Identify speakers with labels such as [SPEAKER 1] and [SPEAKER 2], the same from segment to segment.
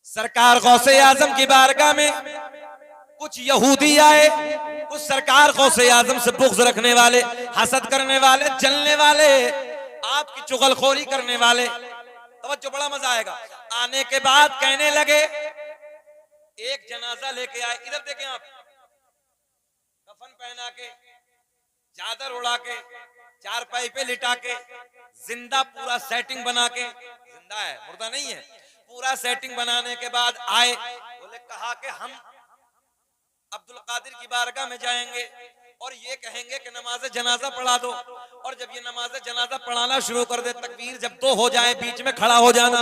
[SPEAKER 1] सरकार गौसे आजम की बारगाह में कुछ यहूदी आए, कुछ सरकार गौसे आजम से बुग़्ज़ रखने वाले, हसद करने वाले, जलने वाले, आपकी चुगलखोरी करने वाले। तवज्जो, बड़ा मजा आएगा। आने के बाद कहने लगे, एक जनाजा लेके आए, इधर देखें आप, कफन पहना के, चादर उड़ा के, चारपाई पे लिटा के, जिंदा पूरा सेटिंग बना के, जिंदा है मुर्दा नहीं है, पूरा सेटिंग बनाने के बाद आए, बोले कहा कि हम अब्दुल कादिर की बारगाह में जाएंगे और ये कहेंगे कि नमाज जनाजा पढ़ा दो, और जब ये नमाज जनाजा पढ़ाना शुरू कर दे, तकबीर जब दो हो जाए बीच में खड़ा हो जाना।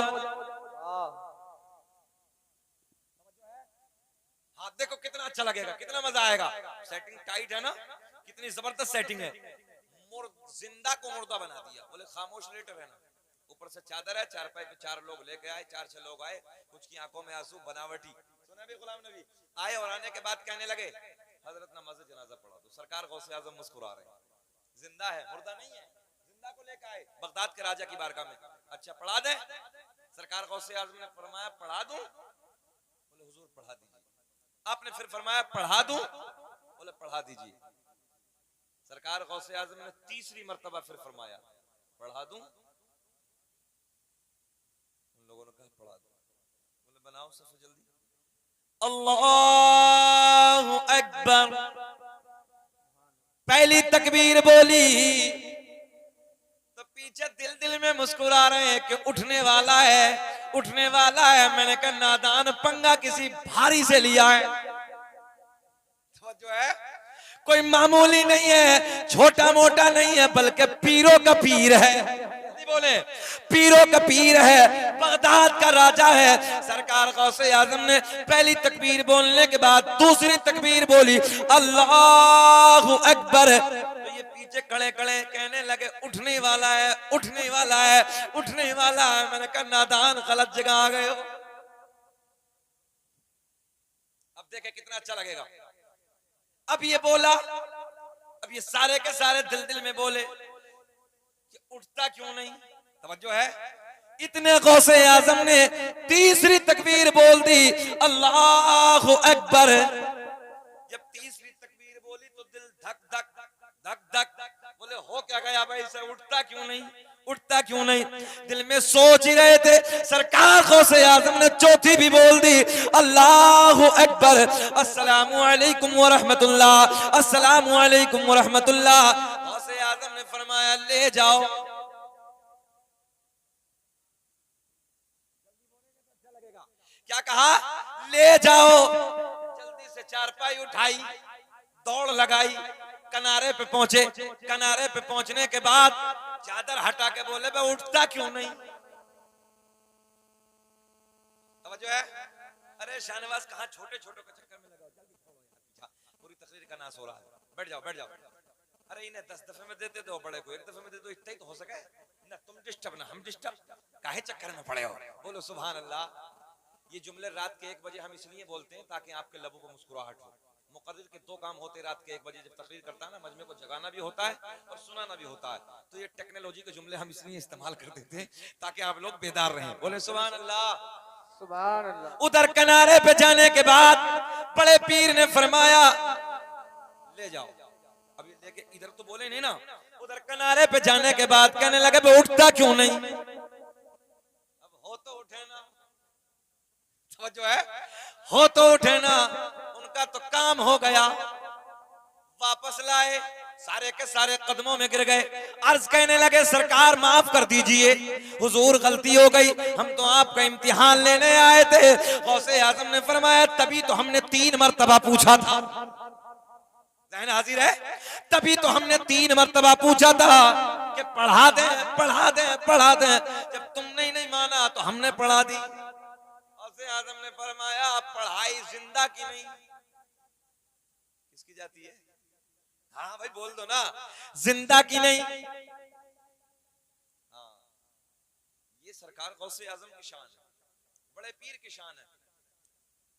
[SPEAKER 1] हाथ देखो कितना अच्छा लगेगा, कितना मजा आएगा। सेटिंग टाइट है ना, कितनी जबरदस्त सेटिंग है। जिंदा को मुर्दा बना दिया, बोले खामोश लेटे रहना। ऊपर से चादर है, चारपाई पे चार लोग लेके आए, चार छह लोग आए, कुछ की आंखों में आंसू, बनावटी। सुना भी गुलाम नबी आए और आने के बाद कहने लगे, हजरत नमाज जनाजा पढ़ा दो। सरकार गौसे आजम मुस्कुरा रहे, जिंदा है मुर्दा नहीं है, जिंदा को लेके आए बगदाद के राजा की बारगाह में। अच्छा पढ़ा दे। सरकार गौसे आजम ने फरमाया पढ़ा दूं? बोले हुजूर पढ़ा दीजिए। आपने फिर फरमाया पढ़ा दूं? बोले पढ़ा दीजिए। सरकार गौसे आजम ने तीसरी मर्तबा फिर फरमाया पढ़ा दूं? उन लोगों ने कहा पढ़ा दो। बोले बनाओ सफ जल्दी। अल्लाहु अकबर, पहली तकबीर बोली तो पीछे दिल दिल में मुस्कुरा रहे हैं कि उठने वाला है, उठने वाला है। मैंने कहा नादान, पंगा किसी भारी से लिया है। तो जो है कोई मामूली नहीं है, छोटा मोटा नहीं है, बल्कि पीरों का पीर है। बोले पीरों का पीर है, बगदाद का राजा है। सरकार गौसे आजम ने पहली तकबीर बोलने के बाद दूसरी तकबीर बोली अल्लाहु अकबर। तो ये पीछे खड़े खड़े कहने लगे उठने वाला है, उठने वाला है, उठने वाला है। मैंने कहा नादान, गलत जगह आ गए हो। अब देखे कितना अच्छा लगेगा। अब ये बोला, अब ये सारे के सारे दिल दिल में बोले कि उठता क्यों नहीं। तवज्जो है, इतने गौसे आजम ने तीसरी तकबीर बोल दी अल्लाहु अकबर। जब तीसरी तकबीर बोली तो दिल धक धक धक धक, बोले हो क्या गया भाई, इसे उठता क्यों नहीं, उठता क्यों नहीं। दिल में सोच ही रहे थे। सरकार गौसे आजम ने चौथी भी बोल दी अल्लाहु अकबर। अस्सलामु अलैकुम व रहमतुल्लाह, अस्सलामु अलैकुम व रहमतुल्लाह। गौसे आजम ने फरमाया ले जाओ। क्या कहा? ले जाओ। जल्दी से चारपाई उठाई, दौड़ लगाई, किनारे पे पहुंचे। किनारे पे पहुंचने के बाद चादर हटा के बोले बे उठता क्यों नहीं। समझो है? अरे शाहनवाज कहाँ छोटे छोटे के चक्कर में लगा, जल्दी पूरी तकरीर का नाश हो रहा है, बैठ जाओ बैठ जाओ। अरे इन्हें 10 दफे में देते दो, बड़े को एक दफे में दे दो, इतना ही तो हो सके ना। तुम डिस्टर्ब ना हम डिस्टर्ब, काहे चक्कर में पड़े हो। बोलो सुभान अल्लाह। ये जुमले रात के 1 बजे हम इसलिए बोलते हैं ताकि आपके लबों पर मुस्कुराहट हो। मुक़र्रिर के 2 काम होते रात के 1 बजे जब तकरीर करता है ना, मजमे को जगाना भी होता है और सुनाना भी होता है। तो ये टेक्नोलॉजी के जुमले हम इसलिए इस्तेमाल कर देते हैं ताकि आप लोग बेदार रहें। बोले सुभान अल्लाह, सुभान अल्लाह। उधर किनारे पे जाने के बाद बड़े पीर ने फरमाया ले जाओ। अब ये लेके इधर तो बोले नहीं ना, उधर किनारे पे जाने के बाद कहने लगे उठता क्यों नहीं। अब हो तो उठे ना, जो है हो तो उठे ना। उनका तो काम हो गया, वापस लाए, सारे के सारे कदमों में गिर गए। अर्ज कहने लगे सरकार माफ कर दीजिए, हुजूर गलती हो गई, हम तो आपका इम्तिहान लेने आए थे। गौसे आजम ने फरमाया तभी तो हमने 3 मरतबा पूछा था। ज़हन हाजिर है? तभी तो हमने 3 मरतबा पूछा था कि पढ़ा दे पढ़ा दे पढ़ा दे। जब तुमने ही नहीं माना तो हमने पढ़ा दी। आजम ने फरमाया पढ़ाई जिंदा की नहीं किसकी जाती है? हाँ भाई बोल दो ना, जिंदा की नहीं। हाँ, ये सरकार गौसे आजम की शान है, बड़े पीर की शान है।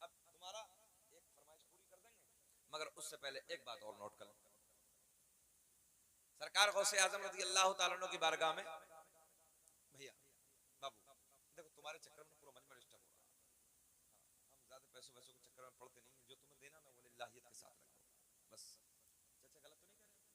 [SPEAKER 1] अब तुम्हारा एक फरमाइश पूरी कर देंगे, मगर उससे पहले एक बात और नोट कर लें। सरकार गौसे आजम रज़ी अल्लाह ताला अन्हु की बारगाह में, भैया बाबू देखो तुम्हारे चक्कर में पूरा मजमा डिस्टर्ब हो रहा है, पैसों वैसों के चक्कर में पड़ते नहीं है, जो तुम्हें देना ना वो लिल्लाहियत के साथ रखो बस। चाचा गलत तो नहीं कह रहे?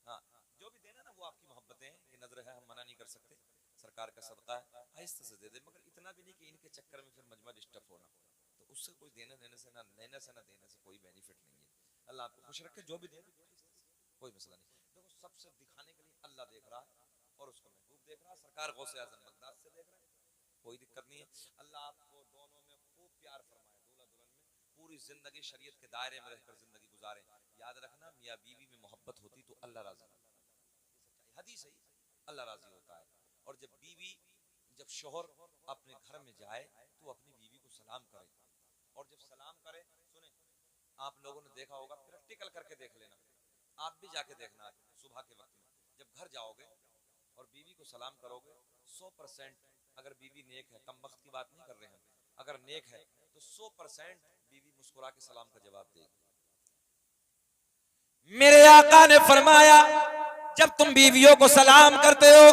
[SPEAKER 1] हाँ, जो भी देना ना वो आपकी मोहब्बतें हैं, ये नजर है, हम मना नहीं कर सकते, सरकार का सदका है, आहिस्ते से दे दे, मगर इतना भी नहीं कि इनके चक्कर में फिर मजमा डिस्टर्ब होना, तो उससे कोई देने देने से ना लेने से ना देने से कोई बेनिफिट नहीं है। अल्लाह आपको खुश रखे, जो भी दे कोई मसला नहीं। देखो सबसे दिखाने के लिए अल्लाह देख रहा है और उसको महबूब देख रहा है, सरकार गौसे आज़म बगदाद से देख रहा है, कोई दिक्कत नहीं है। अल्लाह आपको दोनों में खूब प्यार फरमाए, दूल्हा दुल्हन में पूरी जिंदगी शरीयत के दायरे में रहकर जिंदगी गुजारे। याद रखना मियाँ बीवी में मोहब्बत होती तो अल्लाह राजी, हदीस है, अल्लाह राजी होता है। और जब बीवी, जब शोहर अपने घर में जाए तो अपनी बीवी को सलाम करे, और जब सलाम करे, सुने आप लोगों ने देखा होगा, प्रैक्टिकल करके देख लेना, आप भी जाके देखना सुबह के वक्त में जब घर जाओगे और बीवी को सलाम करोगे, 100% अगर बीवी नेक है, कम वक्त की बात नहीं कर रहे हैं, अगर नेक है तो 100% बीवी मुस्कुरा के सलाम का जवाब देगी। मेरे आका ने फरमाया जब तुम बीवियों को सलाम करते हो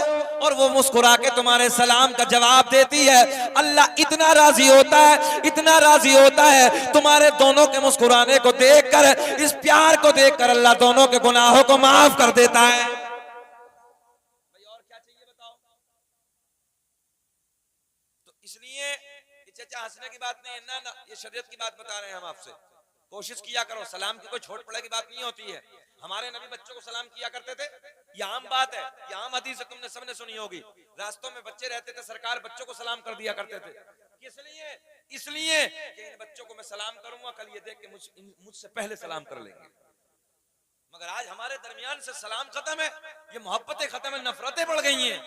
[SPEAKER 1] और वो मुस्कुरा के तुम्हारे सलाम का जवाब देती है, अल्लाह इतना राजी होता है, इतना राजी होता है, तुम्हारे दोनों के मुस्कुराने को देखकर, इस प्यार को देखकर अल्लाह दोनों के गुनाहों को माफ कर देता है। भाई और क्या चाहिए बताओ? तो इसलिए चाचा हंसने की बात नहीं है ना, ये शरीयत की बात बता रहे हैं हम आपसे। कोशिश किया करो, सलाम की कोई छोट पड़े की बात नहीं होती है। हमारे नबी बच्चों को सलाम किया करते थे, ये आम बात है, ये आम हदीस है, तुमने सबने सुनी होगी। रास्तों में बच्चे रहते थे, सरकार बच्चों को सलाम कर दिया करते थे। किस लिए? इसलिए कि इन बच्चों को मैं सलाम करूंगा, कल ये देख के मुझसे पहले सलाम कर लेंगे। मगर आज हमारे दरमियान से सलाम खत्म है, ये मोहब्बतें खत्म है, नफरतें बढ़ गई हैं।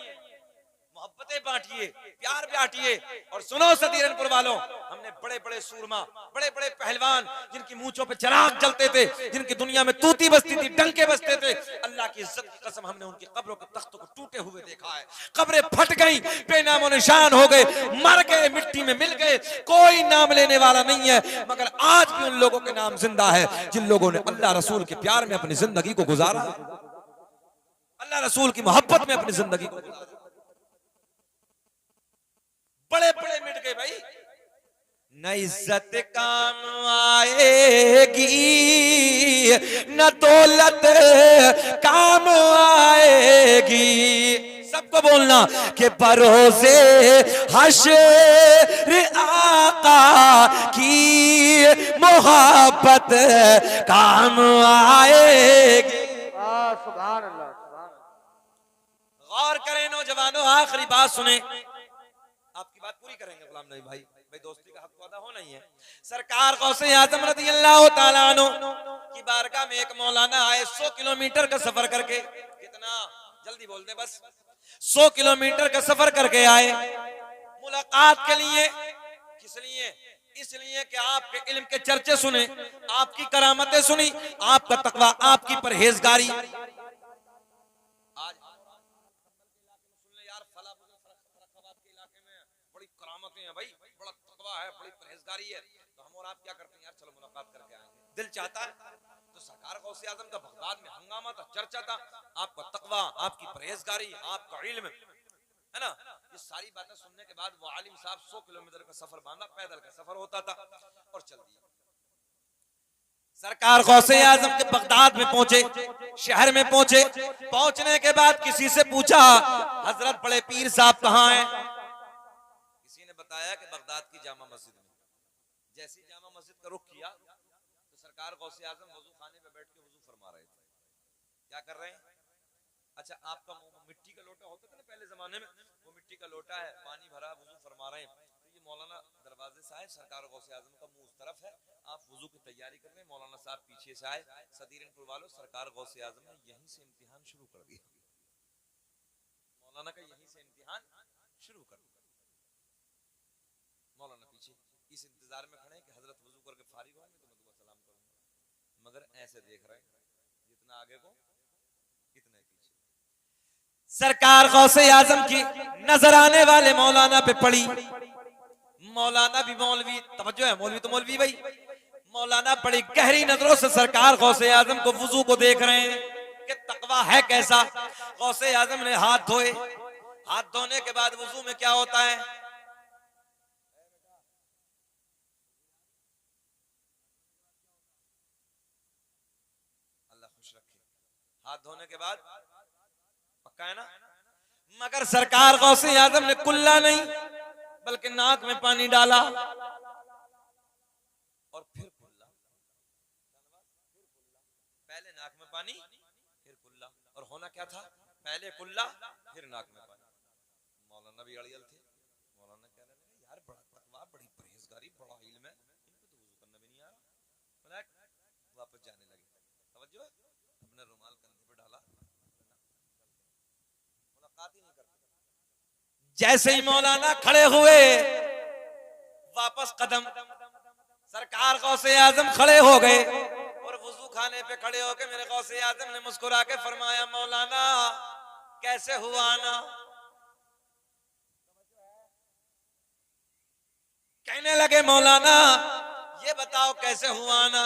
[SPEAKER 1] मोहब्बतें बांटिए, प्यार बांटिए। और सुनो सदीरनपुर वालों, हमने बड़े बड़े सूरमा, बड़े बड़े पहलवान, जिनकी मूंछों पे चिराग जलते थे, जिनकी दुनिया में तूती बजती थी, डंके बजते थे, अल्लाह की इज्जत की कसम हमने उनकी कब्रों के तख्तों को टूटे हुए देखा है। कब्रें फट गई, बेनामो निशान हो गए, मर गए, मिट्टी में मिल गए, कोई नाम लेने वाला नहीं है। मगर आज भी उन लोगों के नाम जिंदा है जिन लोगों ने अल्लाह रसूल के प्यार में अपनी जिंदगी को गुजारा, अल्लाह रसूल की मोहब्बत में अपनी जिंदगी को गुजारा। बड़े बड़े मिट गए भाई, न इज्जत काम आएगी, न दौलत काम आएगी। सबको बोलना कि भरोसे हश्र आका की मोहब्बत काम आएगी। सुभान अल्लाह, गौर करें नौजवानों, आखिरी बात सुने, आपकी बात पूरी करेंगे गुलाम नबी भाई, भाई दोस्ती का हक तो अदा होना ही है। सरकार गौसे आज़म रज़ियल्लाहु ताला अन्हु की बारगाह में एक मौलाना आए, 100 किलोमीटर का सफर करके, कितना जल्दी बोल दे बस, 100 किलोमीटर का सफर करके आए मुलाकात के लिए। किस लिए? इसलिए कि आपके इल्म के चर्चे सुने, आपकी करामतें सुनी, आपका तकवा, आपकी परहेजगारी। है, तो हम और आप क्या करते हैं यार, चलो मुलाकात करके आएंगे, दिल चाहता है। तो सरकार गौसे आज़म का बगदाद में हंगामा था, चर्चा था, आपका तकवा, आपकी परहेजगारी, आपका इल्म, है ना, ये सारी बातें सुनने के बाद वो आलिम साहब 100 किलोमीटर का सफर बांधा, पैदल का सफर होता था, और चल दिया। सरकार गौसे आज़म के बगदाद में पहुंचे, शहर में पहुंचे। पहुंचने के बाद किसी से पूछा, हजरत बड़े पीर साहब कहाँ हैं? किसी ने बताया कि बगदाद की जामा मस्जिद में। जैसी जामा मस्जिद का रुख किया तो सरकार गौसे आज़म वजू खाने पे बैठ के वजू फरमा रहे थे। क्या कर रहे हैं? अच्छा, आपका मिट्टी का लोटा होता था ना पहले जमाने में, वो मिट्टी का लोटा है, पानी भरा, वजू फरमा रहे हैं। तो ये मौलाना दरवाजे से आए, सरकार गौसे आज़म का मुंह उस तरफ है, आप वजू की तैयारी कर रहे हैं, मौलाना साहब पीछे से आए। सदीरनपुर वालों, सरकार गौसे आज़म ने यहीं से इम्तिहान शुरू कर दिया, मौलाना का यहीं से इम्तिहान शुरू कर दिया। मौलाना पीछे इस इंतजार में खड़े कि हजरत वजू करके फारिग होंगे तो मैं दुआ सलाम करूंगा, मगर ऐसे देख रहे हैं, जितना आगे को इतने पीछे। सरकार गौसे आज़म की नजर आने वाले मौलाना पे पड़ी। मौलाना भी मौलवी, तवज्जो है, मौलवी तो मौलवी भाई, मौलाना बड़ी गहरी नजरों से सरकार गौसे आज़म को वजू को देख रहे हैं कि तकवा है कैसा। गौसे आज़म ने हाथ धोए, हाथ धोने के बाद वजू में क्या होता है? हाथ धोने के बाद पक्का है ना। मगर सरकार गौसे आजम ने कुल्ला नहीं बल्कि नाक में पानी डाला और फिर कुल्ला। पहले नाक में पानी फिर कुल्ला, और होना क्या था, पहले कुल्ला फिर नाक में पानी। मौलाना भी अड़ियल थे। मौलाना कह रहे हैं यार बड़ा तकवा, बड़ी परहेजगारी, बड़ा इल्म है, इनको तो वुजू करना भी नहीं आ रहा। वापस जाने लगे। तवज्जो, अपने रुमाल कंधे पे डाला, मुलाकात ही नहीं करते। जैसे ही मौलाना खड़े हुए वापस कदम, सरकार गौसे आजम खड़े हो गए और वुजू खाने पे खड़े होकर मेरे गौसे आजम ने मुस्कुरा के फरमाया मौलाना कैसे हुआ ना। कहने लगे मौलाना ये बताओ कैसे हुआ ना।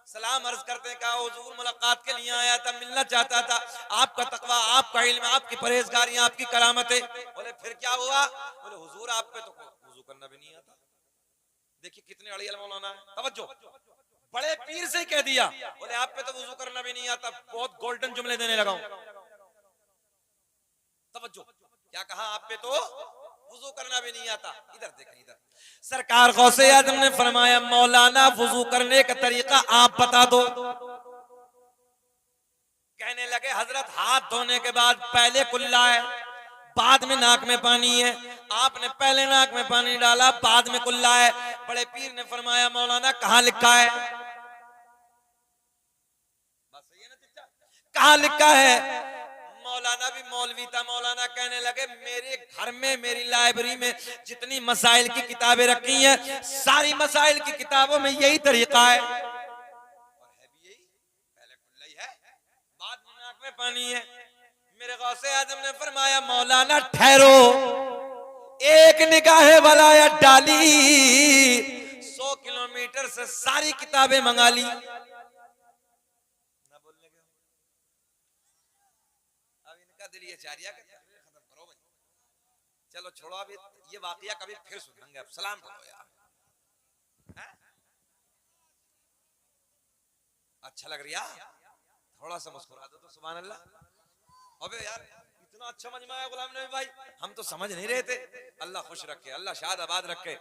[SPEAKER 1] सलाम अर्ज करते कहा हुजूर मुलाकात के लिए आया था, मिलना चाहता था, आपका तकवा, आपका इल्म, आपकी परहेजगारी, आपकी करामतें। बोले फिर क्या हुआ। बोले हुजूर आप पे तो वुजू करना भी नहीं आता। देखिए कितने अड़ियल मौलाना है। तवज्जो, बड़े पीर से कह दिया। बोले आप पे तो वुजू करना भी नहीं आता। बहुत गोल्डन जुमले देने लगा हूं। तवज्जो, क्या कहा, आप पे तो वुजू करना भी नहीं आता। इधर देखें, इधर सरकार गौसे आजम ने फरमाया मौलाना वुजू करने का तरीका आप बता दो। कहने लगे हजरत हाथ धोने के बाद पहले कुल्ला है, बाद में नाक में पानी है। आपने पहले नाक में पानी डाला, बाद में कुल्ला है। बड़े पीर ने फरमाया मौलाना कहां लिखा है। बस सही है ना चिच्चा, कहां लिखा है। मौलाना भी मौलवी था। मौलाना कहने लगे मेरे घर में, मेरी लाइब्रेरी में जितनी मसाइल की किताबें रखी हैं, सारी मसाइल की किताबों में यही तरीका है। और है भी यही, पहले कुल्ला ही है, बाद में नाक में पानी है। मेरे गौसे आजम ने फरमाया मौलाना ठहरो, एक निगाहे वलाया डाली, 100 किलोमीटर से सारी किताबें मंगा ली। ना बोलने के अब इनका दिल ये चाह रहा खत्म करो भाई, चलो छोड़ो, अभी ये वाकया कभी फिर सुनेंगे। अब सलाम पढ़ो यार, अच्छा लग रहा, थोड़ा सा मुस्कुरा दो तो सुभान अल्लाह। अबे यार इतना अच्छा मजमा है गुलाम नबी भाई, हम तो समझ नहीं रहे थे। अल्लाह खुश रखे, अल्लाह शाद आबाद रखे।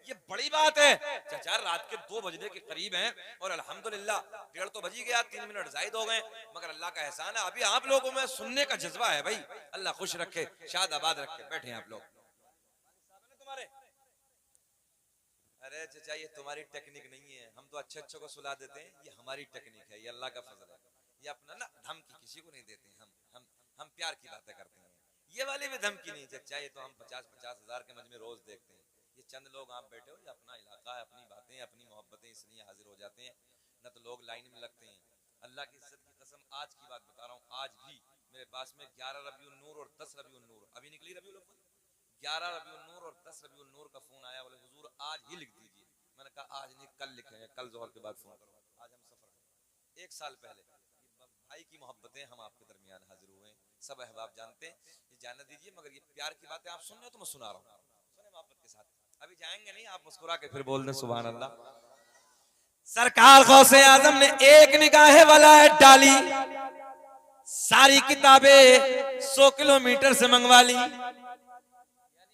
[SPEAKER 1] ये बड़ी बात है। चाचा रात के 2 बजने के करीब हैं और अल्हम्दुलिल्लाह 1:30 तो बज ही गया, 3 मिनट जायद हो गए, मगर अल्लाह का एहसान है अभी आप लोगों में सुनने का जज्बा है भाई। अल्लाह खुश रखे, शाद आबाद रखे। बैठे हैं आप लोग तुम्हारे। अरे चाचा ये तुम्हारी टेक्निक नहीं है, हम तो अच्छे अच्छे को सुला देते हैं, ये हमारी टेक्निक है, ये अल्लाह का फजल है। ये अपना ना धमकी किसी को नहीं देते, हम प्यार की बातें करते हैं। ये वाली भी धमकी नहीं चाचा, ये तो हम 50-50 हजार के मजमे रोज देखते हैं। ये चंद लोग आप बैठे हो, ये अपना इलाका है, अपनी बातें, अपनी मोहब्बतें, इसलिए हाजिर हो जाते हैं, न तो लोग लाइन में लगते हैं। अल्लाह की इज्जत की कसम आज की बात बता रहा हूँ, आज भी मेरे पास में 11 रबीउन नूर और 10 रबीउन नूर, अभी निकली रबीउल अव्वल, 11 रबीउन नूर और 10 रबीउन नूर का फोन आया। बोले हुजूर आज ही लिख दीजिए। मैंने कहा आज नहीं कल लिखेंगे, कल जोहर के बाद फोन करो। आज हम सफर में 1 साल पहले भाई की मोहब्बतें हम आपके दरमियान हाजिर हुए, सब अहबाब जानते हैं, ये जाने दीजिए। मगर ये प्यार की बातें आप सुन रहे हो तो मैं सुना रहा हूँ, सुने मोहब्बत के साथ। अभी जाएंगे नहीं, आप मुस्कुरा के फिर बोल दें सुभान अल्लाह। सरकार गौसे आजम ने एक निगाहे वाला डाली, सारी किताबें 100 किलोमीटर से मंगवा ली। यानी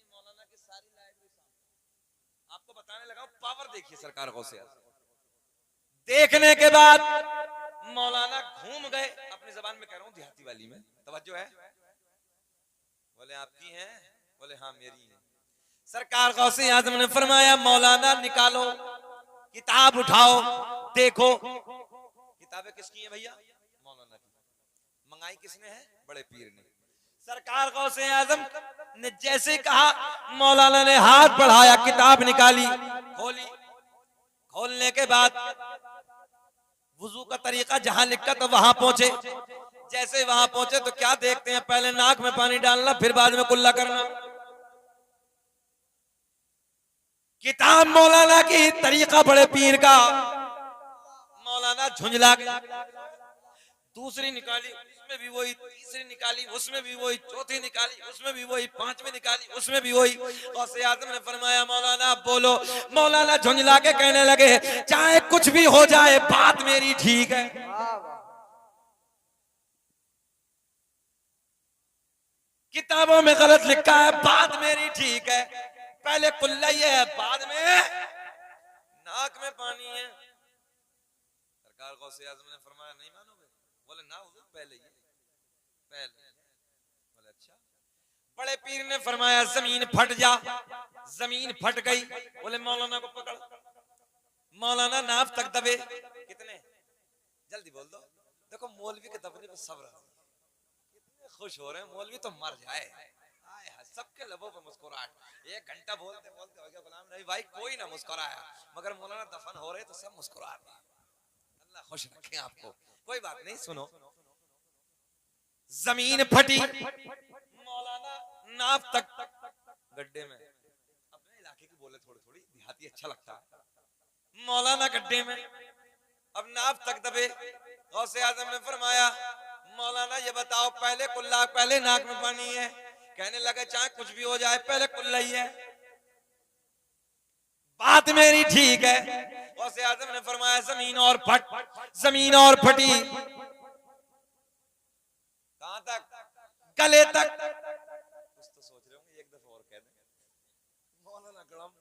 [SPEAKER 1] मौलाना की सारी लाइब्रेरी आपको बताने लगा, पावर देखिए सरकार गौसे आजम। देखने के बाद मौलाना घूम गए, अपनी जबान में कह रहा हूं देहाती वाली में, तवज्जो है। बोले आपकी हैं, बोले हाँ मेरी है। सरकार गौसे आजम ने फरमाया मौलाना निकालो किताब, उठाओ देखो। किताबें किसकी हैं भैया, मौलाना की। मंगाई किसने है, बड़े पीर ने। सरकार गौसे आजम ने जैसे कहा, मौलाना ने हाथ बढ़ाया, किताब निकाली, खोली। खोलने के बाद वुजू का तरीका जहां लिखा तो वहां पहुंचे। जैसे वहां पहुंचे तो क्या देखते हैं, पहले नाक में पानी डालना, फिर बाद में कुल्ला करना। किताब मौलाना की, तरीका बड़े पीर का। मौलाना झुंझला गया, दूसरी निकाली, उसमें भी वही, तीसरी निकाली, उसमें भी वही, चौथी निकाली, उसमें भी वही, पांचवी निकाली, उसमें भी वही। गौसे आजम ने फरमाया मौलाना बोलो। मौलाना झुंझला के कहने लगे चाहे कुछ भी हो जाए बात मेरी ठीक है। किताबों में गलत लिखा है, बात मेरी ठीक है, पहले कुल्ला ये है, बाद में नाक में पानी है। सरकार गौसे आजम ने फरमाया नहीं मानोगे? बोले ना हुजूर, पहले ये पहले। बोले अच्छा। बड़े पीर ने फरमाया जमीन फट जा, जमीन फट गई। बोले मौलाना को पकड़, मौलाना नाफ तक दबे। कितने? जल्दी बोल दो। देखो मौलवी के दबने पे सब्र, कितने खुश हो रहे हैं मौलवी तो मर जाए। सबके लबों पे मुस्कुराहट, 1 घंटा बोलते बोलते हो गया गुलाम नबी भाई, कोई ना मुस्कुराया, मगर मौलाना दफन हो रहे तो सब मुस्कुरा रहे। अल्लाह खुश रखे आपको। कोई बात नहीं, सुनो। जमीन फटी, मौलाना नाफ तक गड्ढे में। अपने इलाके की बोले थोड़ी थोड़ी देहाती अच्छा लगता है। मौलाना गड्ढे में, अब नाफ तक दबे। गौसे आजम ने फरमाया मौलाना ये बताओ, पहले कुल्ला पहले नाक में पानी है? कहने लगे चाहे कुछ भी हो जाए पहले कुल्ला ही है। बात मेरी ठीक है। गौसे आजम ने फरमाया जमीन और फट, जमीन और फटी। कहां तक? गले तक। कुछ तो सोच रहे होंगे, एक दफा और कह दें मौलाना गड़म,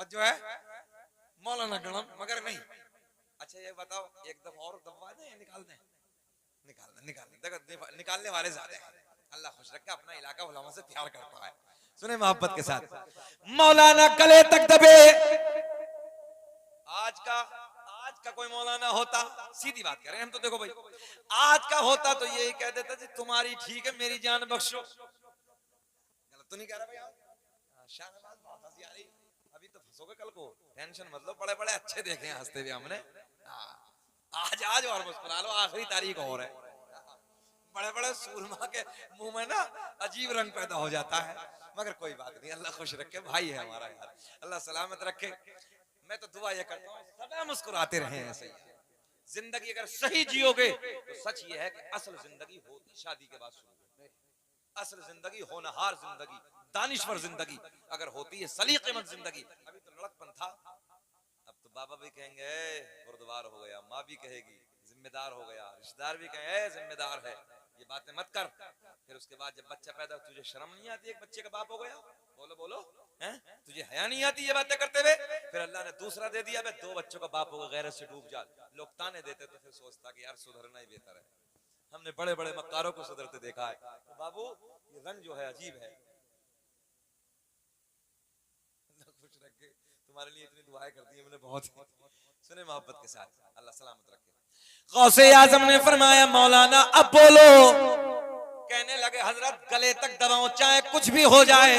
[SPEAKER 1] जो है मौलाना गड़म, मगर नहीं। अच्छा ये बताओ, एक दफा और दबवा दें या निकाल दें? निकालने निकालने वाले ज्यादा हैं। अल्लाह खुश रखे, अपना इलाका उलमा से प्यार करता है। सुने मोहब्बत के साथ, मौलाना गले तक दबे। आज का कोई मौलाना होता, सीधी बात करें हम तो, देखो भाई आज का होता तो यही कह देता जी तुम्हारी ठीक है मेरी जान बख्शो। गलत तो नहीं कह रहा भाई आप? शाहनवाज बहुत हंसी आ रही, अभी तो फंसोगे कल को, टेंशन मतलब बड़े बड़े अच्छे देखे हैं हंसते हुए हमने। आज और मुस्कुरा लो, आखिरी तारीख और है। बड़े बड़े सूरमा के मुंह में ना अजीब रंग पैदा हो जाता है, मगर कोई बात नहीं, अल्लाह खुश रखे, भाई है हमारा यार, अल्लाह सलामत रखे। मैं तो दुआ ये करता हूँ सदा मुस्कुराते रहे ऐसे ही। जिंदगी अगर सही जियोगे तो सच ये है कि असल जिंदगी होती शादी के बाद शुरू। असल जिंदगी होनहार जिंदगी, दानिश्वर जिंदगी अगर होती है, सलीकेमंद जिंदगी। अभी तो लड़कपन था, अब तो बाबा भी कहेंगे गुरुद्वार हो गया, माँ भी कहेगी जिम्मेदार हो गया, रिश्तेदार भी कहेंगे जिम्मेदार है, ये बातें मत कर। फिर उसके बाद जब बच्चा पैदा, तुझे शर्म नहीं आती एक बच्चे का बाप हो गया? बोलो बोलो, हैं? तुझे हया नहीं आती ये बातें करते हुए? फिर अल्लाह ने दूसरा दे दिया, 2 बच्चों का बाप होगा, गैरत से डूब जा। लोग ताने देते तो फिर सोचता कि यार सुधरना ही बेहतर है। हमने बड़े बड़े मक्कारों को सुधरते देखा है। तो बाबू ये रंग जो है अजीब है। खुश रखे, तुम्हारे लिए इतनी दुआएं करती है मैंने बहुत। सुने मोहब्बत के साथ, अल्लाह सलामत रखे। गौसे आजम ने फरमाया मौलाना अब बोलो। कहने लगे हजरत गले तक दबाओ, चाहे कुछ भी हो जाए,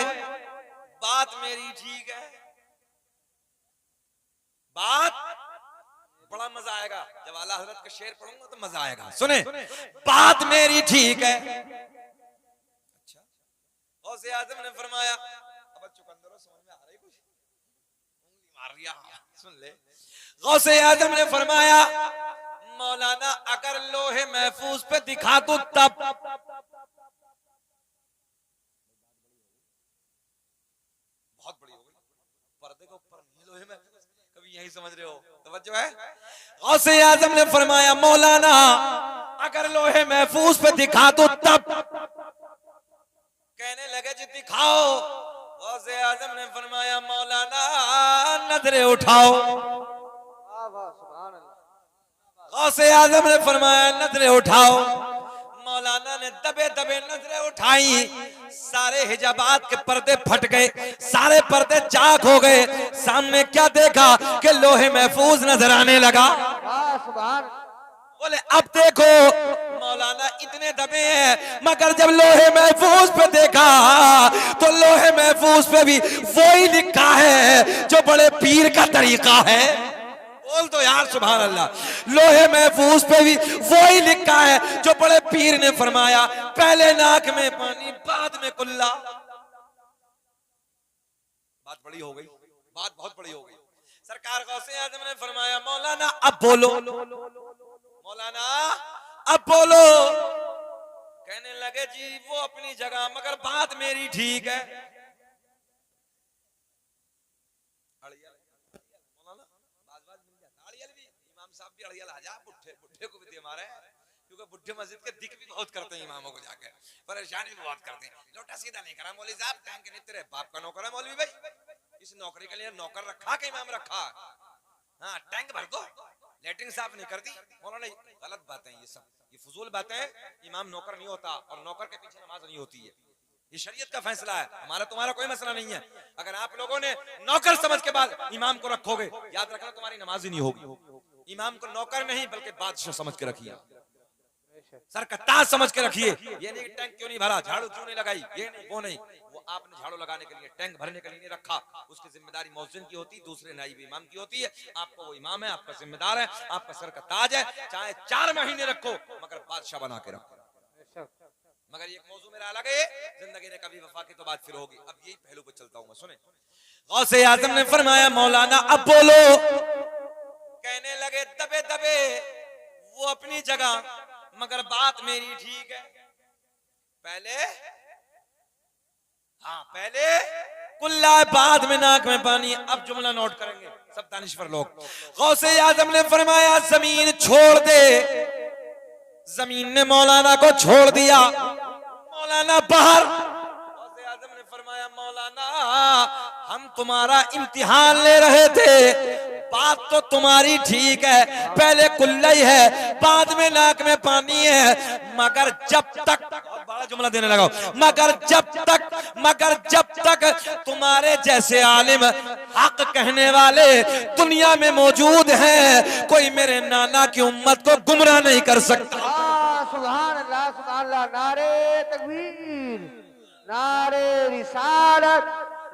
[SPEAKER 1] बात मेरी ठीक है। बात, बड़ा मजा आएगा जब आला हजरत का शेर पढ़ूंगा तो मजा आएगा। सुने, बात मेरी ठीक है। अच्छा, गौसे आजम ने फरमाया, अब चुकंदरो समझ में आ रही कुछ? उंगली मार दिया, सुन ले। गौसे आजम ने फरमाया मौलाना अगर लोहे महफूज पे दिखा दो तब। बहुत बड़ी हो गई, पर्दे के ऊपर नहीं लोहे महफूज, कभी यही समझ रहे हो? तवज्जो है। गौसे आजम ने फरमाया मौलाना अगर लोहे महफूज पे दिखा दो तब। कहने लगे जी दिखाओ। गौसे आजम ने फरमाया मौलाना नजरें उठाओ। गौसे आजम ने फरमाया नजरें उठाओ। मौलाना ने दबे दबे नजरें उठाई, सारे हिजाबात के पर्दे फट गए, सारे पर्दे चाक हो गए। सामने क्या देखा कि लोहे महफूज नजर आने लगा। बोले अब देखो मौलाना इतने दबे हैं, मगर जब लोहे महफूज पे देखा तो लोहे महफूज पे भी वही लिखा है जो बड़े पीर का तरीका है। बोल दो यार सुभान अल्लाह। लोहे महफूज पे भी वही लिखा है जो बड़े पीर ने फरमाया, पहले नाक में पानी बाद में कुल्ला। बात बड़ी हो गई, बात बहुत बड़ी हो गई। सरकार गौसे आजम ने फरमाया मौलाना अब बोलो, मौलाना अब बोलो। कहने लगे जी वो अपनी जगह, मगर बात मेरी ठीक है। इमाम साहब भी अड़ियल आ जा, बुढ़े बुढ़े को भी दे मारे, क्योंकि बुढ़े मस्जिद के दिक भी बहुत करते हैं इमामों को जाकर, परेशानी भी बहुत करते हैं। लोटा सीधा नहीं करा मौलवी साहब, टाइम के नहीं तेरे बाप का नौकर है मौलवी भाई, इस नौकरी के लिए नौकर रखा के इमाम रखा। हाँ टैंक भर दो, लेटरिन साफ नहीं करती मौलाना, गलत बातें ये सब, ये फजूल बातें। इमाम नौकर नहीं होता और नौकर के पीछे नमाज नहीं होती है, ये शरीयत का फैसला है, हमारा तुम्हारा कोई मसला नहीं है। अगर आप लोगों ने नौकर समझ के बाद इमाम को रखोगे, याद रखना तुम्हारी नमाज ही नहीं होगी। इमाम को नौकर नहीं बल्कि बादशाह समझ के रखिए, सर का ताज समझ के रखिए। ये नहीं टैंक क्यों नहीं भरा, झाड़ू क्यों नहीं लगाई, ये नहीं वो नहीं, वो आपने झाड़ू लगाने के लिए टैंक भरने के लिए नहीं रखा, उसकी जिम्मेदारी मौज़िन की होती, दूसरे नाइब इमाम की होती है। आपको वो इमाम है, आपका जिम्मेदार है, आपका सर का ताज है, चाहे 4 महीने रखो मगर बादशाह बना के रखो। मगर एक मौजू मेरा अलग है, जिंदगी ने कभी वफा की तो बात फिर होगी। अब यही पहलू पे चलता हूं मैं, सुने। गौसे आज़म ने फरमाया मौलाना अब बोलो, कहने लगे दबे दबे वो अपनी जगह, मगर बात मेरी ठीक है। पहले हाँ पहले कुल्ला बाद में नाक में पानी। अब जुमला नोट करेंगे सब दानिश्वर लोग। गौसे आज़म ने फरमाया जमीन छोड़ दे, जमीन ने मौलाना को छोड़ दिया, मौलाना बाहर। गौसे आज़म ने फरमाया मौलाना हम तुम्हारा इम्तिहान ले रहे थे, बात तो तुम्हारी ठीक है, पहले कुल्ला ही है बाद में नाक में पानी है, मगर जब तक, बड़ा जुमला देने लगा, मगर जब तक तुम्हारे जैसे आलिम हक कहने वाले दुनिया में मौजूद हैं, कोई मेरे नाना की उम्मत को गुमराह नहीं कर सकता।
[SPEAKER 2] सुभान अल्लाह, सुभान अल्लाह। नारे तकबीर, नारे रिसालत,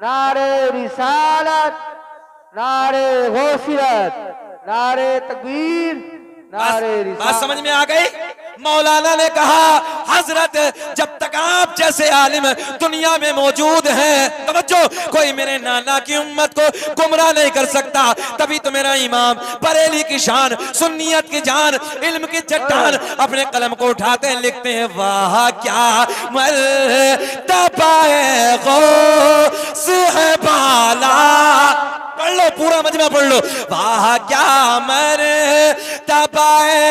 [SPEAKER 2] नारे रिसालत, नारे गौसियत, नारे तकबीर, नारे रिसालत।
[SPEAKER 1] बात समझ में आ गई? मौलाना ने कहा हजरत जब तक आप जैसे आलिम दुनिया में मौजूद हैं, तवज्जो, कोई मेरे नाना की उम्मत को गुमराह नहीं कर सकता। तभी तो मेरा इमाम बरेली की शान, सुन्नियत की जान, इल्म की चट्टान, अपने कलम को उठाते हैं, लिखते हैं वाह क्या मर्तबा है गौस है बाला। पढ़ लो पूरा मजमा पढ़ लो, वाह क्या मर्तबा है,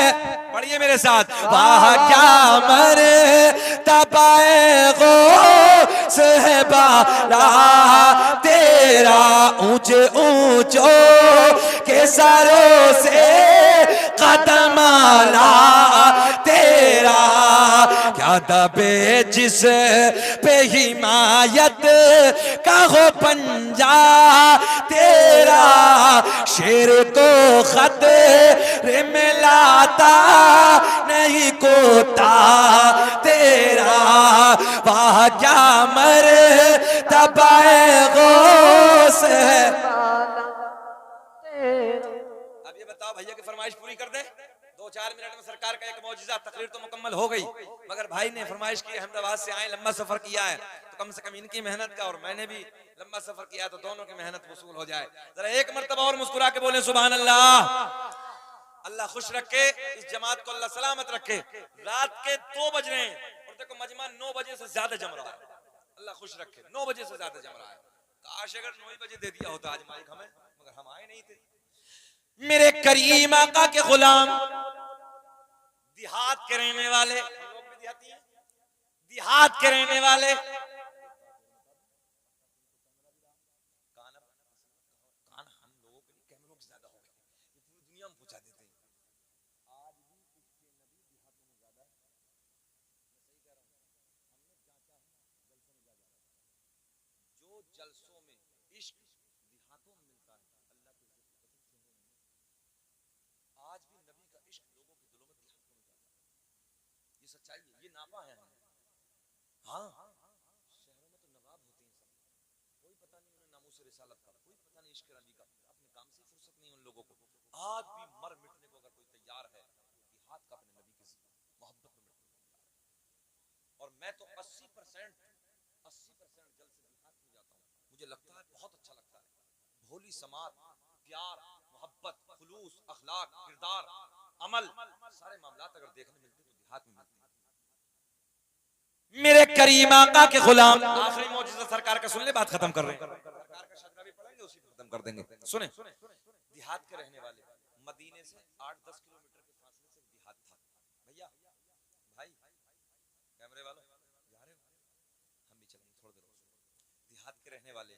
[SPEAKER 1] पढ़िए मेरे साथ, वाह क्या मर्तबा है गौस है बाला, तेरा ऊंचे ऊंचों के सरों से कदम आला, तेरा क्या दबे जिस पे हिमायत का हो पंजा, तेरा शेर को खतरे में लाता नहीं कोता, तेरा वाह क्या मर्तबा है गौस है। अब ये बताओ भैया की फरमाइश पूरी कर दे, 2-4 मिनट में सरकार का एक मौजिजा, तकरीर तो मुकम्मल हो गई, मगर भाई ने फरमाइश की अहमदाबाद से आए, लंबा सफर किया है, तो कम से कम इनकी मेहनत का और मैंने भी लंबा सफर किया, तो दोनों की मेहनत वसूल हो जाए। जरा एक मर्तबा और मुस्कुरा के बोले सुभान अल्लाह। अल्लाह खुश रखे, इस जमात को अल्लाह सलामत रखे। रात के 2 बज रहे हैं और देखो मजमा 9 बजे से ज्यादा जम रहा है, अल्लाह खुश रखे 9 बजे से ज्यादा जम रहा है। काश अगर 9 बजे दे दिया होता आज माइक हमें, मगर हम आए नहीं थे। मेरे करीम आका के गुलाम, देहात के रहने वाले, हम लोग भी देहाती हैं, देहात के रहने वाले, कान हम लोगों के कैमरों से ज्यादा हो गए, ये पूरी दुनिया में पहुंचा देते हैं। आज भी इसके नबी देहातों में ज्यादा है, मैं सही कह रहा हूँ, हमने जांचा है जलसों में जाकर, जो जलसों में इश्क देहातों में मिलता है, अल्लाह के जिक्र पसंद शहरों में मिलता है। आज भी नबी का इश्क लोगों के दिलों में देहातों में जाता है, ये सच्चाई है, ये नापा है हमने। हाँ शहरों में तो नवाब होते हैं सब, कोई पता नहीं उन्हें नामूस रिसालत का, कोई पता नहीं इश्क नबी का, अपने काम से फुर्सत नहीं उन लोगों को। आज भी मर मिटने को अगर कोई तैयार है, देहात का अपने नबी की मोहब्बत में मिटने को तैयार है। और मैं तो 80% जल्द से देहात में जाता हूँ, मुझे लगता है बहुत अच्छा लगता है, भोली समात, प्यार, मोहब्बत, खुलूस, अखलाक, किरदार, अमल, सारे मामलात अगर देखने मिलते तो देहात में मिलते। मेरे करीम आका के गुलाम, आखिरी मौजूदा सरकार का सुन ले, बात खत्म कर रहे हैं, सरकार का शजरा भी पढ़ेंगे उसी पे खत्म कर देंगे। सुने, देहात के रहने वाले, मदीने से 8-10 किलोमीटर के फासले से देहात था भैया, भाई कैमरे वालों जा रहे हो, हम भी चलेंगे थोड़ी देर और। देहात के रहने वाले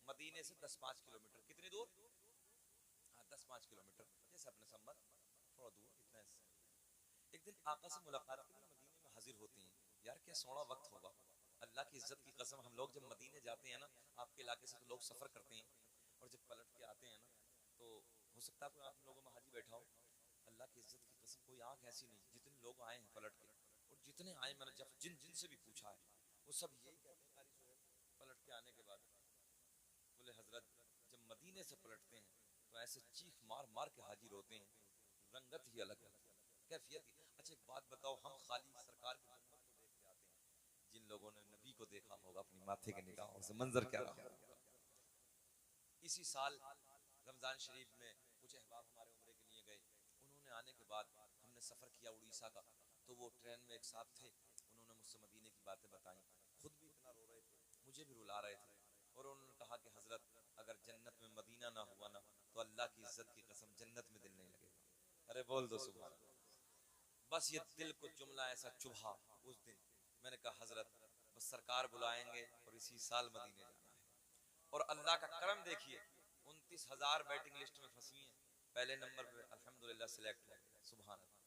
[SPEAKER 1] मदीने से 10-5 किलोमीटर, कितनी दूर? हाँ 10-5 किलोमीटर, जैसे अपने संबंध थोड़ा दूर इतना है। एक दिन आका से मुलाकात के लिए मदीने में हाजिर होते हैं। यार क्या सोना वक्त होगा, अल्लाह की इज्जत की कसम। हम लोग जब मदीने जाते हैं ना, आपके इलाके से तो लोग सफर करते हैं, और जब पलट के आते हैं ना, तो हो सकता है कोई आप लोगों में हाजी बैठा हो, अल्लाह की इज्जत की कसम कोई आंख ऐसी नहीं, जितने लोग आए हैं पलट के, और जितने आए मैंने जब जिन जिन से भी पूछा है, वो सब यही कहते हैं कारी सोहेब पलट के आने के बाद, बोले हजरत जब मदीने से पलटते हैं तो ऐसे चीख मार मार के हाजिर होते हैं, रंगत ही अलग है, कैफियत ही। अच्छा एक बात बताओ, हम खाली सरकार की खिदमत को देखते आते हैं, जिन लोगों ने नबी को देखा होगा अपनी माथे के निगाहों से, मंजर क्या रहा होगा। इसी साल रमजान शरीफ में कुछ अहबाब हमारे उम्रे के लिए गए, उन्होंने आने के बाद हमने सफर किया उड़ीसा का, तो वो ट्रेन में एक साहब थे, उन्होंने मुझसे मदीने की बातें बताई, खुद भी इतना रो रहे थे, मुझे भी रुला रहे थे, और उन्होंने कहा कि हजरत अगर जन्नत में मदीना ना हुआ ना, तो अल्लाह की इज्जत की कसम जन्नत में दिल नहीं लगेगा। अरे बोल दो सुभान अल्लाह। बस ये दिल को जुमला ऐसा चुभा उस दिन, मैंने कहा हजरत बस सरकार बुलाएंगे और इसी साल मदीने जाना है। और अल्लाह का करम देखिए, 29,000 बैटिंग लिस्ट में फंसी हैं, पहले नंबर पे अल्हम्दुलिल्लाह सिलेक्ट हो गए, सुभान अल्लाह।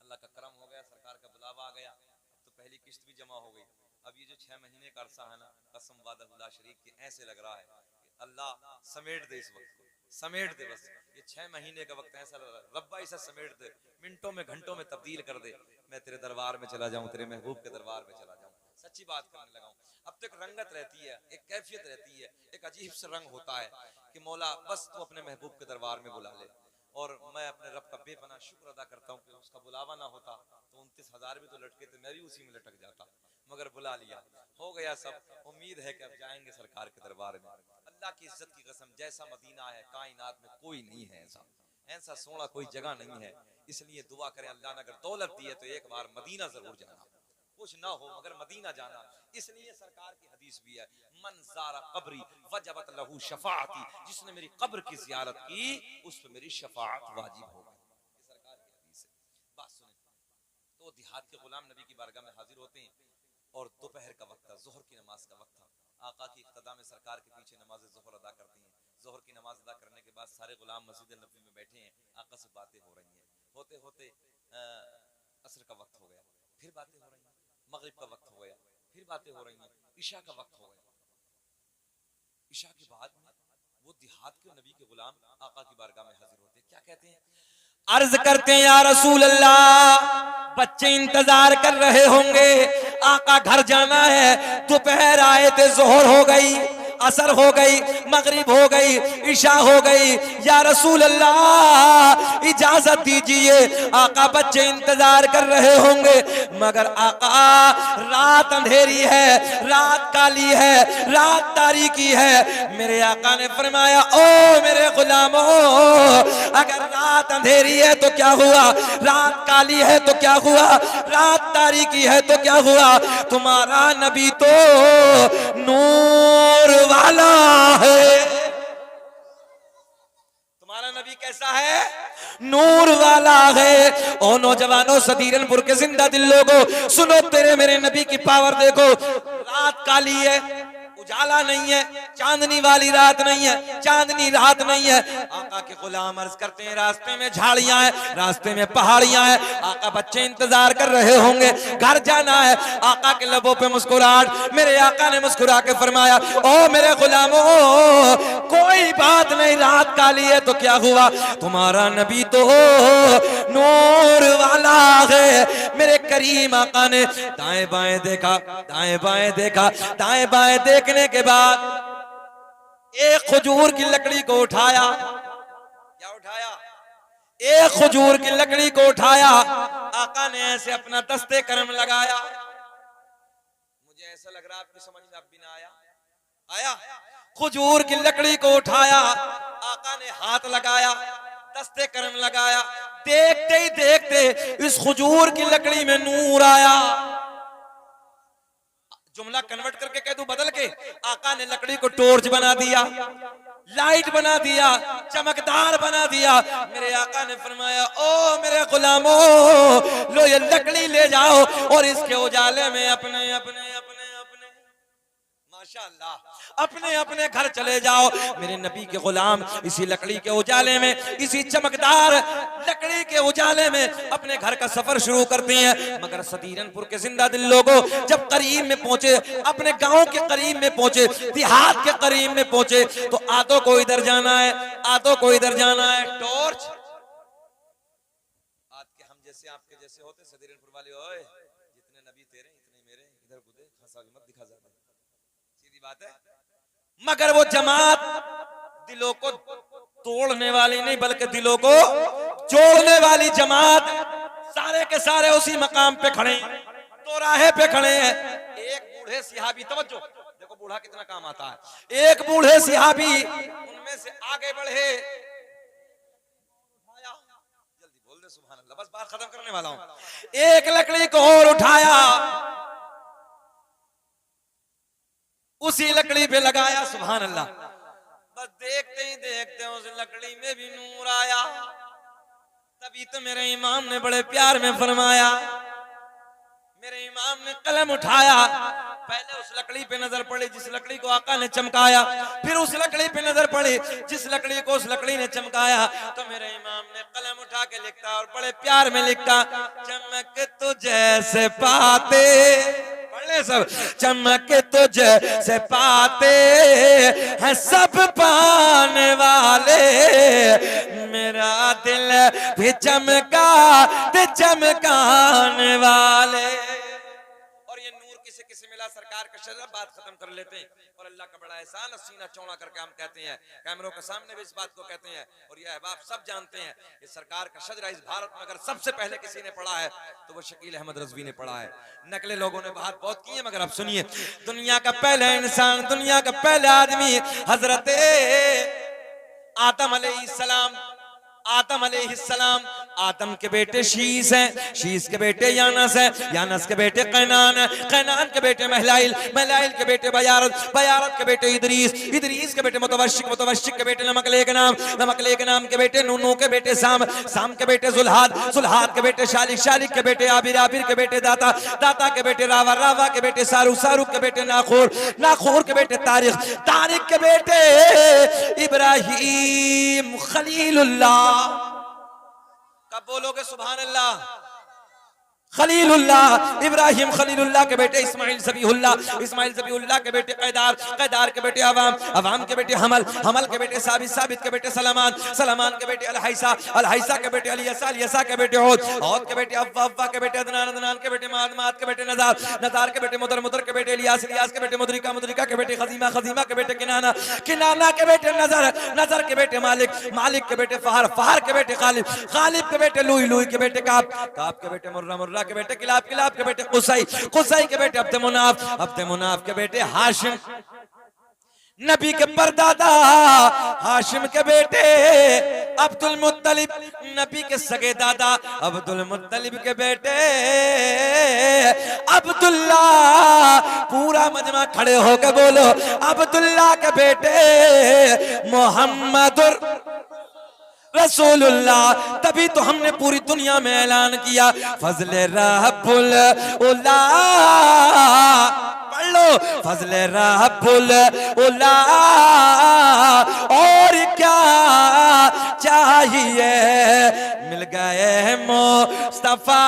[SPEAKER 1] अल्लाह का करम हो गया, सरकार का बुलावा आ गया, अब तो पहली किस्त भी जमा हो गई। अब ये जो 6 महीने का अरसा है ना, कसम वादा शरीक के ऐसे लग रहा है कि अल्लाह समेट दे, इस वक्त को समेट दे, बस ये 6 महीने का वक्त ऐसा लग रहा है, रब्बा इसे समेट दे, मिनटों में घंटों में तब्दील कर दे, मैं तेरे दरबार में चला जाऊं, तेरे महबूब के दरबार में चला जाऊं, सच्ची बात करने लगा हूं। अब तो एक रंगत रहती है, एक कैफियत रहती है, एक अजीब सा रंग होता है कि मौला बस तू अपने महबूब के दरबार में बुला ले। और मैं अपने रब का बेपनाह शुक्र अदा करता हूँ कि उसका बुलावा ना होता तो 29,000 भी तो लटके थे, मैं भी उसी में लटक जाता, मगर बुला लिया, हो गया सब। उम्मीद है कि अब जाएंगे सरकार के दरबार में। अल्लाह की इज्जत की कसम, जैसा मदीना है कायनात में कोई नहीं है, ऐसा ऐसा सोना कोई जगह नहीं है। इसलिए दुआ करें अल्लाह ने अगर दौलत दी है तो एक बार मदीना जरूर जाना, कुछ ना हो मगर मदीना जाना। इसलिए सरकार की हदीस भी है, मन ज़ारा कब्री वजबत लहू शफाअती, जिसने मेरी कब्र की जियारत की उस पर मेरी शफाअत वाजिब हो गई। ये सरकार की हदीस है। बात सुने, तो देहात के गुलाम नबी की बारगाह में हाजिर होते हैं, और दोपहर का वक्त था, जोहर की नमाज का वक्त था। आका की इक्तदा में सरकार के पीछे नमाज जोहर अदा करती हैं। जोहर की नमाज अदा करने के बाद सारे गुलाम मस्जिद नबी में बैठे हैं, आका से बातें हो रही हैं। होते होते असर का वक्त हो गया, फिर बातें हो रही हैं। मगरिब का वक्त हो गया, फिर बातें हो रही हैं। इशा का वक्त हो गया। इशा के बाद में वो देहात के नबी के गुलाम आका की बारगाह में हाजिर होते हैं। क्या कहते हैं? अर्ज करते हैं, या रसूल अल्लाह, बच्चे इंतजार कर रहे होंगे, आका घर जाना है। दोपहर आए थे, जोहर हो गई, असर हो गई, मगरिब हो गई, इशा हो गई, या रसूल अल्लाह इजाजत दीजिए, आका बच्चे इंतजार कर रहे होंगे, मगर आका रात अंधेरी है, रात काली है, रात तारीकी है। मेरे आका ने फरमाया, ओ मेरे गुलामों, अगर रात अंधेरी है तो क्या हुआ, रात काली है तो क्या हुआ, रात तारीकी है तो क्या हुआ, तुम्हारा नबी तो नूर वाला है। तुम्हारा नबी कैसा है? नूर वाला है। ओ नौजवानों, सदीरनपुर के जिंदा दिल लोगों, सुनो, तेरे मेरे नबी की पावर देखो। रात काली है, उजाला नहीं है, चांदनी वाली रात नहीं है, चांदनी रात नहीं है। आका के गुलाम अर्ज करते हैं, रास्ते में झाड़ियां हैं, रास्ते में पहाड़ियां हैं, आका बच्चे इंतजार कर रहे होंगे, घर जाना है। आका के लबों पे मुस्कुराहट, मेरे आका ने मुस्कुरा के फरमाया, ओ मेरे गुलामों, कोई बात नहीं, रात काली है तो क्या हुआ, तुम्हारा नबी तो नूर वाला है। मेरे करीम आका ने दाएं बाएं देखा, दाएं बाएं देखा, दाएं बाएं देखने के बाद एक खजूर की लकड़ी को उठाया। क्या उठाया? एक खजूर की लकड़ी को उठाया। आका ने ऐसे अपना दस्ते करम लगाया। मुझे ऐसा लग रहा है आपकी समझ में अब भी ना आया। आया? खजूर की लकड़ी को उठाया, आका ने हाथ लगाया, दस्ते करम लगाया। देखते ही देखते इस खजूर की लकड़ी में नूर आया। जुमला कन्वर्ट करके कह दूं बदल के, आका ने लकड़ी को टॉर्च बना दिया, लाइट बना दिया, चमकदार बना दिया। मेरे आका ने फरमाया, ओ मेरे गुलामों, लो ये लकड़ी ले जाओ और इसके उजाले में अपने अपने अपने अपने माशाअल्लाह अपने अपने घर चले जाओ। मेरे नबी के गुलाम इसी लकड़ी के उजाले में, इसी चमकदार लकड़ी के उजाले में अपने घर का सफर शुरू करते हैं। मगर सदीरनपुर के जिंदा दिल लोगों जब करीब में पहुंचे, अपने गांव के करीब में पहुंचे, देहात के करीब में पहुंचे, तो आधों को इधर जाना है, आधों को इधर जाना है। टॉर्च आज के हम जैसे आपके जैसे होते सदीरनपुर वाले, ओए जितने नबी तेरे इतने मेरे, इधर कूदे खसा मत दिखा ज्यादा, सीधी बात है। मगर वो जमात दिलों को तोड़ने वाली नहीं बल्कि दिलों को जोड़ने वाली जमात, सारे के सारे उसी मकाम पे खड़े, चौराहे पे खड़े हैं। एक बूढ़े सिहाबी, तवज्जो देखो बूढ़ा कितना काम आता है, एक बूढ़े सिहाबी उनमें से आगे बढ़े, जल्दी बोल दे सुभान अल्लाह, बस बात खत्म करने वाला हूं। एक लकड़ी को और उठाया, उसी लकड़ी पे लगाया, सुभान अल्लाह। बस देखते ही देखते उस लकड़ी में भी नूर आया। तभी तो मेरे इमाम ने बड़े प्यार में फरमाया, मेरे इमाम ने कलम उठाया, पहले उस लकड़ी पे नजर पड़ी जिस लकड़ी को आका ने चमकाया, फिर उस लकड़ी पे नजर पड़ी जिस लकड़ी को उस लकड़ी ने चमकाया। तो मेरे इमाम ने कलम उठा के लिखता और बड़े प्यार में लिखता, चमक तो जैसे पाते, पढ़ले सब, चमक तो जैसे पाते हैं सब पाने वाले, मेरा दिल भी चमका ते चमकाने वाले। और ये नूर किसे किसे मिला, सरकार का शजर, बात खत्म कर लेते हैं। और अल्लाह का बड़ा एहसान, सीना चौड़ा करके हम कहते हैं, कैमरों के सामने भी इस बात को कहते हैं, और ये अहबाब सब जानते हैं, ये सरकार का शजरा इस भारत में अगर सबसे पहले किसी ने पढ़ा है तो वो शकील अहमद रज़वी ने पढ़ा है। नकले लोगों ने बात बहुत की है, मगर अब सुनिए, दुनिया का पहला इंसान, दुनिया का पहला आदमी हजरत आदम अलैहिस्सलाम, आदम अलैहिस्सलाम, आदम के बेटे शीस हैं, शीस के बेटे यानस हैं, यानस के बेटे कैनान हैं, कैनान के बेटे महलाइल, महलाइल के बेटे बयारत, बयारत के बेटे इदरीस, इदरीस के बेटे मुतवश्शिक, मुतवश्शिक के बेटे नमकलेक नाम, नमकलेक नाम के बेटे नूनू के बेटे साम, साम के बेटे जुल्हाद, जुल्हाद के बेटे शालिक, शालिक के बेटे आबिर, आबिर के बेटे दाता, दाता के बेटे रावा, रावा के बेटे सारू, सारू के बेटे नाखोर, नाखोर के बेटे तारिक, तारिक के बेटे इब्राहिम खलीलुल्लाह। कब बोलोगे सुभान अल्लाह? खलीलुल्लाह, इब्राहिम खलीलुल्लाह के बेटे इस्माइल ज़बीहुल्लाह, इस्माइल ज़बीहुल्लाह के बेटे कैदार, कैदार के बेटे अवाम, अवाम के बेटे हमल, हमल के बेटे साबित, साबित के बेटे सलमान, सलमान के बेटे अलहैसा, अलहैसा के बेटे अलियसा, अलियसा के बेटे औद, औद के बेटे अव्वा, अव्वा के बेटे अदनान, अदनान के बेटे माद, माद के बेटे नज़ार, नज़ार के बेटे मुदर, मुदर के बेटे इलियास, इलियास के बेटे मुदरिका, मुदरिका के बेटे खजीमा, खजीमा के बेटे किनाना, किनाना के बेटे नजर, नजर के बेटे मालिक, मालिक के बेटे फहर, फहर के बेटे खालिब, खालिब के बेटे लुई, लुई के बेटे काब, काब के बेटे मुर्रा, मुर्रा के बेटे किलाब, किलाब के बेटे कुसई, कुसई के बेटे अब्द मुनाफ, अब्द मुनाफ के बेटे हाशिम, नबी के परदादा हाशिम के बेटे अब्दुल मुत्तलिब, नबी के सगे दादा अब्दुल मुत्तलिब के बेटे अब्दुल्ला। पूरा मजमा खड़े होकर बोलो, अब्दुल्ला के बेटे मोहम्मदुर रसूलुल्लाह। तभी तो हमने पूरी दुनिया में ऐलान किया, फजले रब्बुल उला, पढ़ लो, फजले रब्बुल उला, और क्या चाहिए, मिल गए मुस्तफा